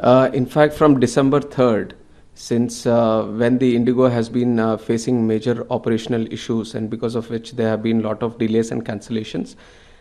In fact, from December 3rd, since when the Indigo has been facing major operational issues, and because of which there have been a lot of delays and cancellations,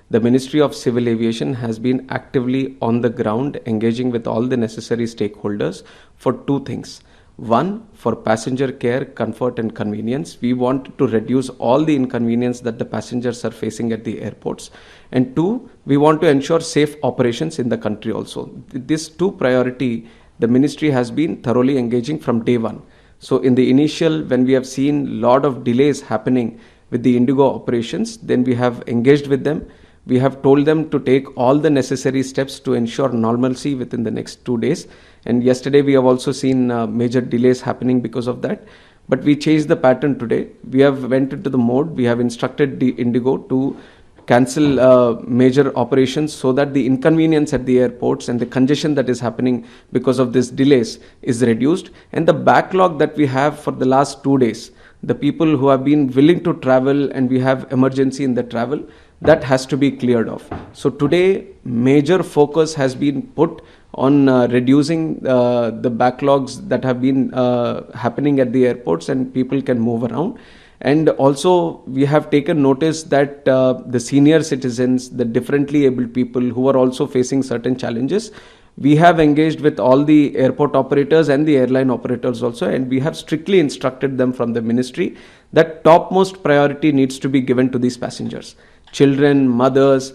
the Ministry of Civil Aviation has been actively on the ground engaging with all the necessary stakeholders for two things. One, for passenger care, comfort and convenience. We want to reduce all the inconvenience that the passengers are facing at the airports. And two, we want to ensure safe operations in the country also. This two priority, the ministry has been thoroughly engaging from day one. So in the initial, when we have seen a lot of delays happening with the Indigo operations, then we have engaged with them. We have told them to take all the necessary steps to ensure normalcy within the next 2 days. And yesterday we have also seen major delays happening because of that. But we changed the pattern today. We have went into the mode. We have instructed the Indigo to cancel major operations so that the inconvenience at the airports and the congestion that is happening because of these delays is reduced. And the backlog that we have for the last 2 days, the people who have been willing to travel and we have emergency in the travel, that has to be cleared off. So today, major focus has been put on reducing the backlogs that have been happening at the airports, and people can move around. And also, we have taken notice that the senior citizens, the differently abled people who are also facing certain challenges, we have engaged with all the airport operators and the airline operators also, and we have strictly instructed them from the ministry that topmost priority needs to be given to these passengers. Children, mothers,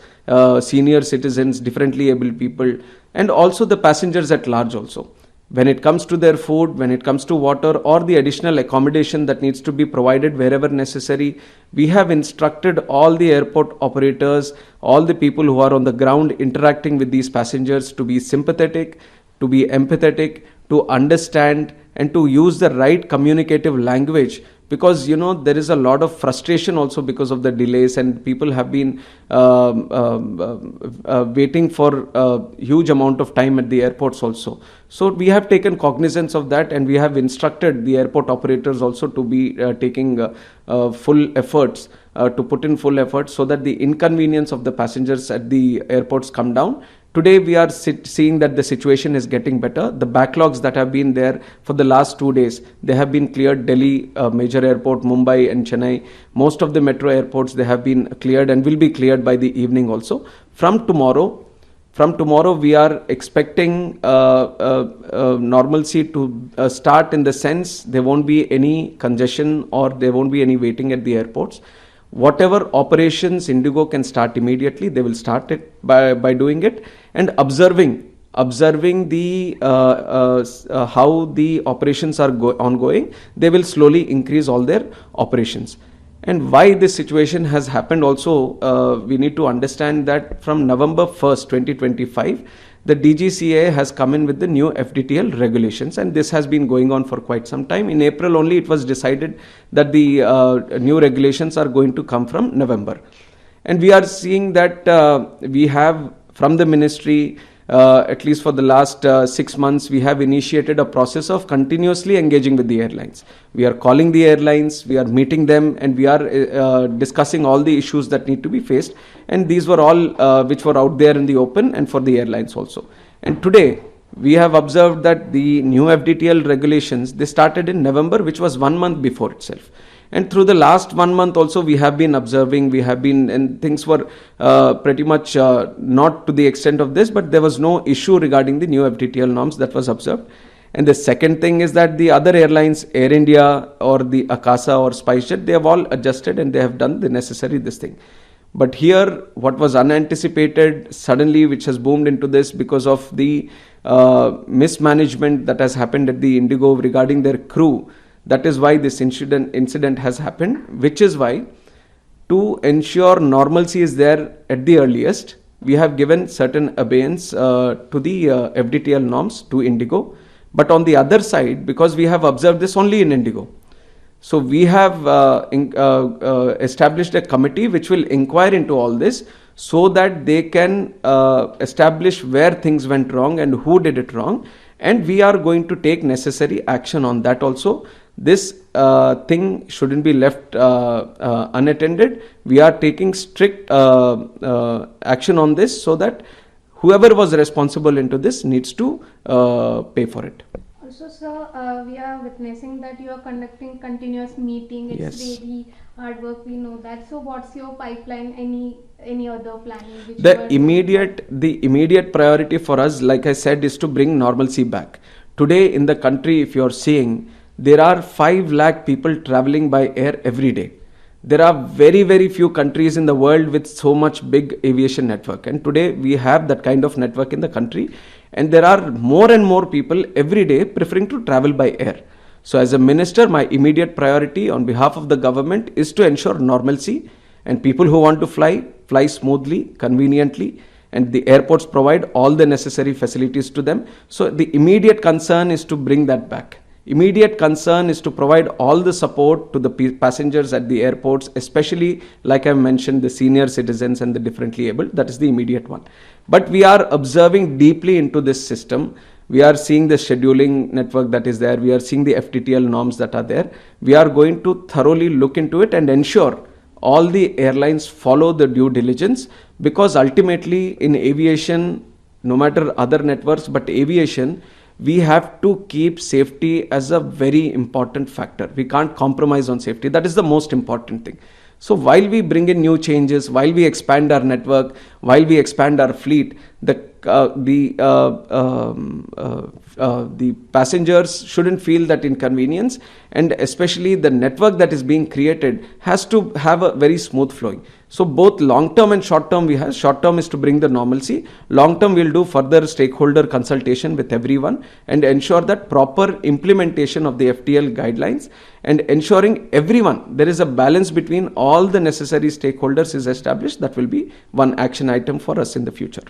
senior citizens, differently abled people, and also the passengers at large also. When it comes to their food, when it comes to water or the additional accommodation that needs to be provided wherever necessary, we have instructed all the airport operators, all the people who are on the ground interacting with these passengers to be sympathetic, to be empathetic, to understand and to use the right communicative language. Because there is a lot of frustration also because of the delays, and people have been waiting for a huge amount of time at the airports also. So we have taken cognizance of that, and we have instructed the airport operators also to be taking full efforts, to put in full efforts so that the inconvenience of the passengers at the airports come down. Today we are seeing that the situation is getting better. The backlogs that have been there for the last 2 days, they have been cleared. Delhi, major airport, Mumbai and Chennai, most of the metro airports, they have been cleared and will be cleared by the evening also. From tomorrow we are expecting normalcy to start, in the sense there won't be any congestion or there won't be any waiting at the airports. Whatever operations Indigo can start immediately, they will start it by doing it, and observing the how the operations are ongoing. They will slowly increase all their operations. And why this situation has happened also, we need to understand that from November 1st, 2025, the DGCA has come in with the new FDTL regulations, and this has been going on for quite some time. In April only it was decided that the new regulations are going to come from November. And we are seeing that we have from the ministry, at least for the last 6 months, we have initiated a process of continuously engaging with the airlines. We are calling the airlines, we are meeting them, and we are discussing all the issues that need to be faced. And these were all which were out there in the open, and for the airlines also. And today, we have observed that the new FDTL regulations, they started in November, which was 1 month before itself. And through the last 1 month also, we have been observing, and things were pretty much not to the extent of this, but there was no issue regarding the new FDTL norms that was observed. And the second thing is that the other airlines, Air India or the Akasa or SpiceJet, they have all adjusted and they have done the necessary this thing. But here, what was unanticipated suddenly, which has boomed into this because of the mismanagement that has happened at the Indigo regarding their crew. That is why this incident has happened, which is why, to ensure normalcy is there at the earliest, we have given certain abeyance to the FDTL norms to Indigo. But on the other side, because we have observed this only in Indigo, so we have established a committee which will inquire into all this so that they can establish where things went wrong and who did it wrong. And we are going to take necessary action on that also. This thing shouldn't be left unattended. We are taking strict action on this so that whoever was responsible into this needs to pay for it. Also, sir, we are witnessing that you are conducting continuous meeting. It's Yes. really hard work. We know that. So, what's your pipeline? Any other planning? Which you The are doing? immediate priority for us, like I said, is to bring normalcy back. Today in the country, if you are seeing, there are 5 lakh people traveling by air every day. There are very, very few countries in the world with so much big aviation network. And today we have that kind of network in the country. And there are more and more people every day preferring to travel by air. So as a minister, my immediate priority on behalf of the government is to ensure normalcy, and people who want to fly smoothly, conveniently, and the airports provide all the necessary facilities to them. So the immediate concern is to bring that back. Immediate concern is to provide all the support to the passengers at the airports, especially, like I mentioned, the senior citizens and the differently abled. That is the immediate one. But we are observing deeply into this system. We are seeing the scheduling network that is there. We are seeing the FTTL norms that are there. We are going to thoroughly look into it and ensure all the airlines follow the due diligence, because ultimately in aviation, no matter other networks, but aviation, we have to keep safety as a very important factor. We can't compromise on safety. That is the most important thing. So while we bring in new changes, while we expand our network, while we expand our fleet, the passengers shouldn't feel that inconvenience, and especially the network that is being created has to have a very smooth flowing. So both long term and short term we have. Short term is to bring the normalcy. Long term we'll do further stakeholder consultation with everyone and ensure that proper implementation of the FTL guidelines, and ensuring everyone, there is a balance between all the necessary stakeholders is established. That will be one action item for us in the future.